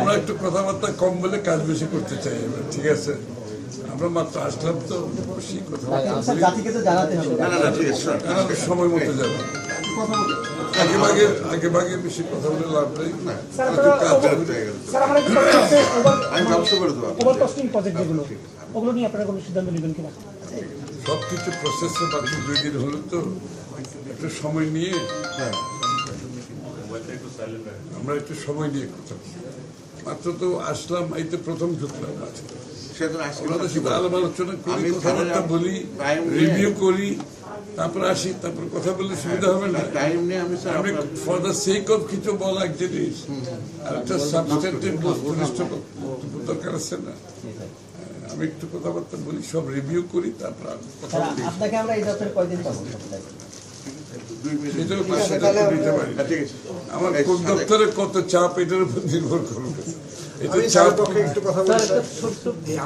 আমরা একটু কথাবার্তা কম বলে কাজ বেশি করতে চাই, ঠিক আছে? আমরা মাত্র আসলাম তো বেশি সময় মতো যাবে, আগে ভাগে বেশি কথা বলে লাভ নেই। সবকিছু প্রসেসে মাত্র 2 দিন হলো তো, একটু সময় নিয়ে আমরা একটু সময় নিয়ে কথা মাত্র তো আসলাম, এই তো প্রথম ঢুকলাম। আলোচনা করি, কথাবার্তা বলি, রিভিউ করি, তারপর আসি, তারপর কথা বললে সুবিধা হবে না। আমি ফর দ্য সেক অফ কিছু বলা এক জিনিস, আর একটা সাবস্টেন্টিভ দরকার আছে না। আমি একটু কথাবার্তা বলি, সব রিভিউ করি, তারপর আপনাকে আমরা এই দপ্তরে কয়দিন পাবো? আমার কোন দপ্তরে কত চাপ এটার উপর নির্ভর করবে।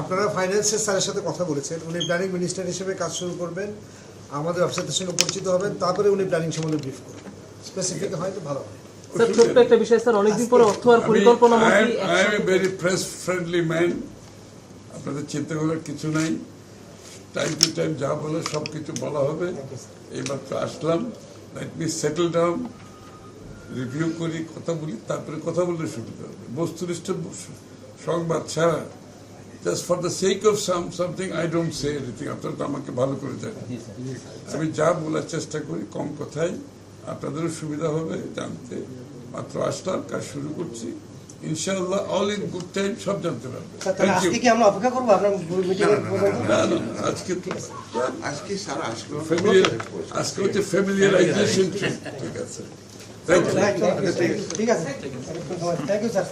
আপনারা ফাইন্যান্সের স্যারের সাথে কথা বলেছেন, উনি প্ল্যানিং মিনিস্টার হিসেবে কাজ শুরু করবেন, আমাদের অফিসারদের সঙ্গে পরিচিত হবেন, তারপরে উনি প্ল্যানিং সম্বন্ধে ব্রিফ করবেন। স্পেসিফিক হয়তো ভালো হয়। স্যার, ছোট্ট একটা বিষয় স্যার, অনেকদিন পরে অর্থ আর পরিকল্পনা মন্ত্রী। I am very press friendly man, আপনাদের চিন্তা করার কিছু নাই। টাইম টু টাইম যা বলে সব কিছু বলা হবে। এইবার তো আসলাম, let me settle down, review করি, কথা বলি, তারপরে কথা বললে সুবিধা হবে। বস্তুনিষ্ঠ সংবাদ ছাড়া just for the sake of something I don't say anything. আপনারা তো আমাকে ভালো করে জানেন, আমি যা বলার চেষ্টা করি কম কথায়, আপনাদেরও সুবিধা হবে জানতে। মাত্র আসলাম, কাজ শুরু করছি, ইনশাআল্লাহ অল ইন গুড টাইম সব জানতে পারবে। আজকে কি আমরা অপেক্ষা করবো আপনার মিটিং এর? না না, আজকে তো আজকে হচ্ছে ফ্যামিলিয়ারাইজেশন, ঠিক আছে? ঠিক আছে, থ্যাংক ইউ স্যার।